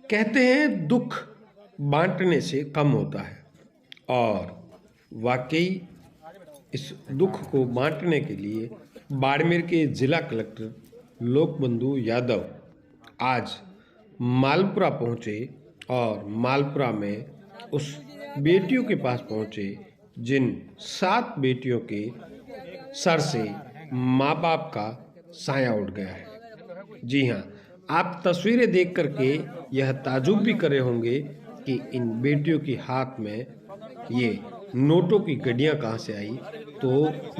कहते हैं दुख बांटने से कम होता है और वाकई इस दुख को बांटने के लिए बाड़मेर के जिला कलेक्टर लोकबंधु यादव आज मालपुरा पहुंचे और मालपुरा में उस बेटियों के पास पहुंचे जिन 7 बेटियों के सर से माँ बाप का साया उठ गया है। जी हाँ, आप तस्वीरें देख करके यह ताजुब भी करे होंगे कि इन बेटियों के हाथ में ये नोटों की गड्डियाँ कहाँ से आई। तो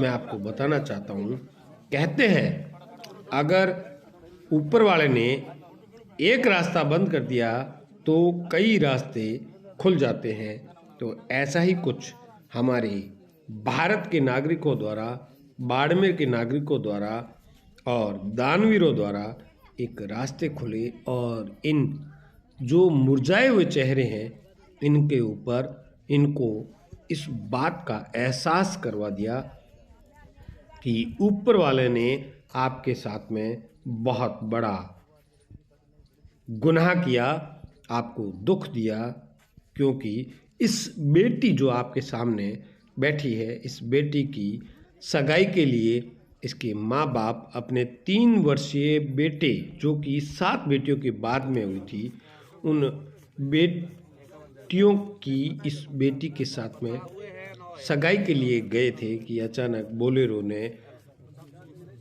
मैं आपको बताना चाहता हूँ, कहते हैं अगर ऊपर वाले ने एक रास्ता बंद कर दिया तो कई रास्ते खुल जाते हैं। तो ऐसा ही कुछ हमारे भारत के नागरिकों द्वारा, बाड़मेर के नागरिकों द्वारा और दानवीरों द्वारा एक रास्ते खुले और इन जो मुरझाए हुए चेहरे हैं इनके ऊपर इनको इस बात का एहसास करवा दिया कि ऊपर वाले ने आपके साथ में बहुत बड़ा गुनाह किया, आपको दुख दिया। क्योंकि इस बेटी जो आपके सामने बैठी है, इस बेटी की सगाई के लिए इसके माँ बाप अपने 3 वर्षीय बेटे, जो कि 7 बेटियों के बाद में हुई थी, उन बेटियों की इस बेटी के साथ में सगाई के लिए गए थे कि अचानक बोलेरो ने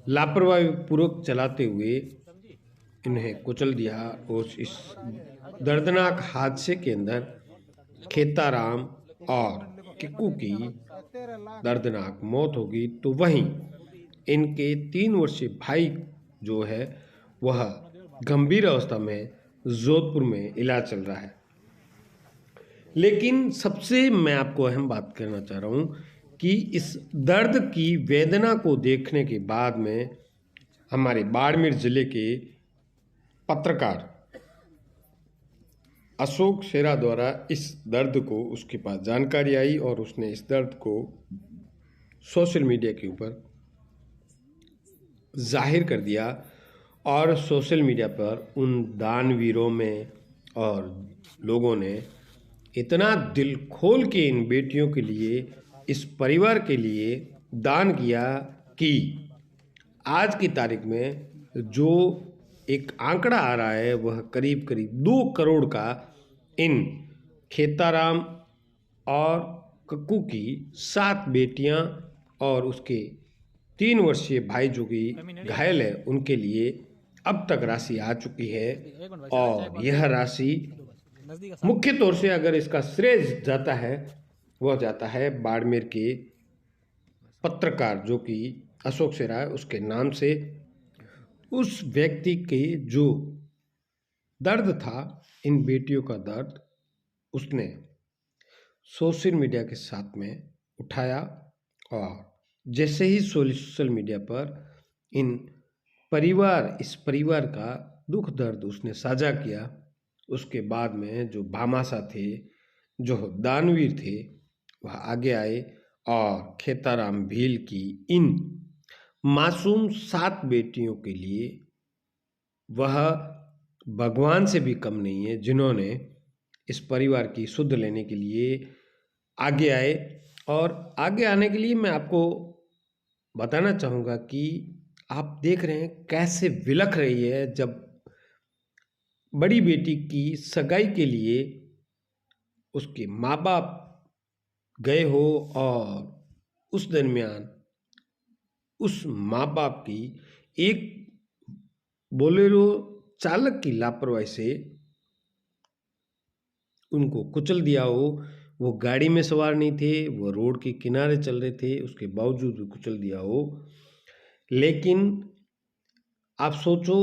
लापरवाही पूर्वक चलाते हुए इन्हें कुचल दिया और इस दर्दनाक हादसे के अंदर खेताराम और किक्कू की दर्दनाक मौत होगी। तो वहीं इनके 3 वर्षीय भाई जो है वह गंभीर अवस्था में जोधपुर में इलाज चल रहा है। लेकिन सबसे मैं आपको अहम बात करना चाह रहा हूँ कि इस दर्द की वेदना को देखने के बाद में हमारे बाड़मेर जिले के पत्रकार अशोक शेरा द्वारा इस दर्द को, उसके पास जानकारी आई और उसने इस दर्द को सोशल मीडिया के ऊपर जाहिर कर दिया और सोशल मीडिया पर उन दानवीरों में और लोगों ने इतना दिल खोल के इन बेटियों के लिए, इस परिवार के लिए दान किया कि आज की तारीख में जो एक आंकड़ा आ रहा है वह करीब करीब 2 करोड़ का इन खेताराम और कक्कू की 7 बेटियां और उसके 3 वर्षीय भाई जो कि घायल है उनके लिए अब तक राशि आ चुकी है। और यह राशि मुख्य तौर से अगर इसका श्रेय जाता है वह जाता है बाड़मेर के पत्रकार जो कि अशोक शेरा है उसके नाम से। उस व्यक्ति के जो दर्द था, इन बेटियों का दर्द, उसने सोशल मीडिया के साथ में उठाया और जैसे ही सोशल मीडिया पर इस परिवार का दुख दर्द उसने साझा किया, उसके बाद में जो भामाशाह थे, जो दानवीर थे, वह आगे आए और खेताराम भील की इन मासूम 7 बेटियों के लिए वह भगवान से भी कम नहीं है, जिन्होंने इस परिवार की सुध लेने के लिए आगे आए। और आगे आने के लिए मैं आपको बताना चाहूँगा कि आप देख रहे हैं कैसे विलख रही है जब बड़ी बेटी की सगाई के लिए उसके माँ बाप गए हो और उस दरमियान उस माँ बाप की एक बोलेरो चालक की लापरवाही से उनको कुचल दिया हो। वो गाड़ी में सवार नहीं थे, वो रोड के किनारे चल रहे थे, उसके बावजूद भी कुचल दिया हो। लेकिन आप सोचो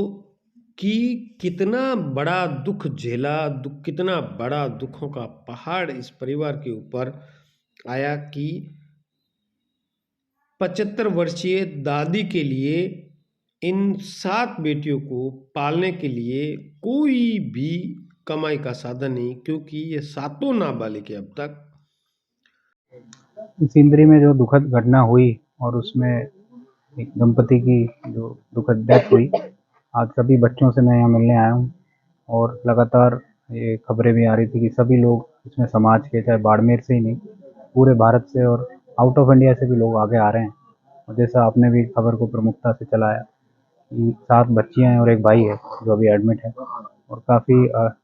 कि कितना बड़ा दुख झेला, कितना बड़ा दुखों का पहाड़ इस परिवार के ऊपर आया कि 75 वर्षीय दादी के लिए इन 7 बेटियों को पालने के लिए कोई भी कमाई का साधन नहीं, क्योंकि ये 7 नाबालिग अब तक। इस इंद्री में जो दुखद घटना हुई और उसमें एक दंपति की जो दुखद डेथ हुई, आज सभी बच्चों से मैं यहाँ मिलने आया हूँ और लगातार ये खबरें भी आ रही थी कि सभी लोग इसमें समाज के, चाहे बाड़मेर से ही नहीं, पूरे भारत से और आउट ऑफ इंडिया से भी लोग आगे आ रहे हैं। और जैसा आपने भी खबर को प्रमुखता से चलाया कि 7 बच्चियाँ हैं और एक भाई है जो अभी एडमिट है, और काफ़ी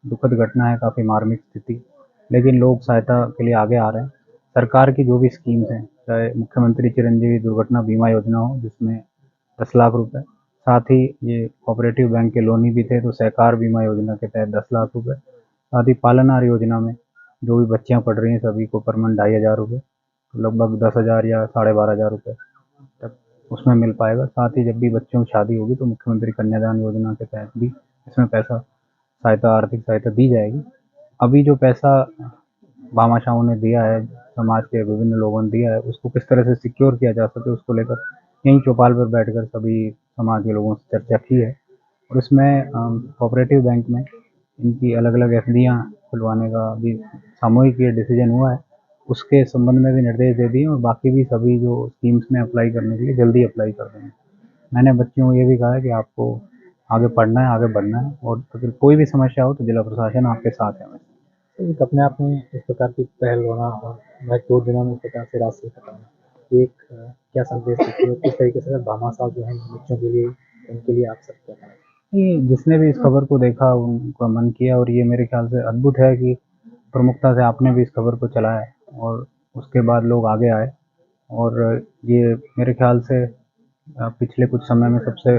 दुखद घटना है, काफ़ी मार्मिक स्थिति। लेकिन लोग सहायता के लिए आगे आ रहे हैं। सरकार की जो भी स्कीम्स हैं, चाहे मुख्यमंत्री चिरंजीवी दुर्घटना बीमा योजना हो जिसमें 10 लाख रुपए, साथ ही ये कोऑपरेटिव बैंक के लोनी भी थे तो सहकार बीमा योजना के तहत 10 लाख रुपए, साथ ही पालनहार योजना में जो भी बच्चियां पढ़ रही हैं सभी को पर मंथ 2,500 रुपये, तो लगभग 10,000 या 12,500 रुपये तक उसमें मिल पाएगा। साथ ही जब भी बच्चों की शादी होगी तो मुख्यमंत्री कन्यादान योजना के तहत भी इसमें पैसा सहायता, आर्थिक सहायता दी जाएगी। अभी जो पैसा भामाशाहों ने दिया है, समाज के विभिन्न लोगों ने दिया है, उसको किस तरह से सिक्योर किया जा सके उसको लेकर यहीं चौपाल पर बैठकर सभी समाज के लोगों से चर्चा की है। और इसमें कोऑपरेटिव बैंक में इनकी अलग अलग एफडियाँ खुलवाने का भी सामूहिक ये डिसीजन हुआ है, उसके संबंध में भी निर्देश दे दिए और बाकी भी सभी जो स्कीम्स में अप्लाई करने के लिए जल्दी अप्लाई कर देंगे। मैंने बच्चियों को ये भी कहा है कि आपको आगे पढ़ना है, आगे बढ़ना है, और अगर कोई भी समस्या हो तो जिला प्रशासन आपके साथ है। एक अपने आप में इस प्रकार की पहल होना और महत्वपूर्ण दिनों में इस प्रकार से राशि खटाना, एक क्या संदेश देती है, किस तरीके से भामाशाह जो है बच्चों के लिए, उनके लिए आप सब क्या करें? ये जिसने भी इस खबर को देखा उनका मन किया, और ये मेरे ख्याल से अद्भुत है कि प्रमुखता से आपने भी इस खबर को चलाया है और उसके बाद लोग आगे आए। और ये मेरे ख्याल से पिछले कुछ समय में सबसे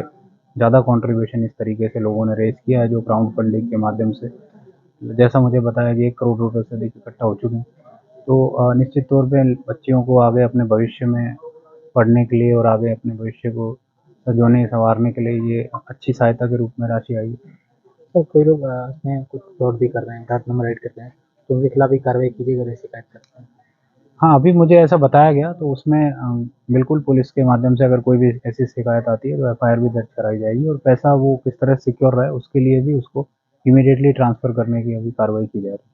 ज़्यादा कंट्रीब्यूशन इस तरीके से लोगों ने रेज किया है जो क्राउड फंडिंग के माध्यम से, जैसा मुझे बताया कि 1 करोड़ रुपए से अधिक इकट्ठा हो चुके हैं। तो निश्चित तौर पे बच्चियों को आगे अपने भविष्य में पढ़ने के लिए और आगे अपने भविष्य को संजोने संवारने के लिए ये अच्छी सहायता के रूप में राशि आई है। तो कोई लोग इसमें कुछ फ्रॉड भी कर रहे हैं, गलत नंबर ऐड कर रहे हैं, तो उनके खिलाफ भी कार्रवाई कीजिएगा, अगर शिकायत करते हैं? हाँ, अभी मुझे ऐसा बताया गया तो उसमें बिल्कुल पुलिस के माध्यम से अगर कोई भी ऐसी शिकायत आती है तो एफआईआर भी दर्ज कराई जाएगी, और पैसा वो किस तरह सिक्योर रहे उसके लिए भी उसको इमीडिएटली ट्रांसफ़र करने की अभी कार्रवाई की जा रही है।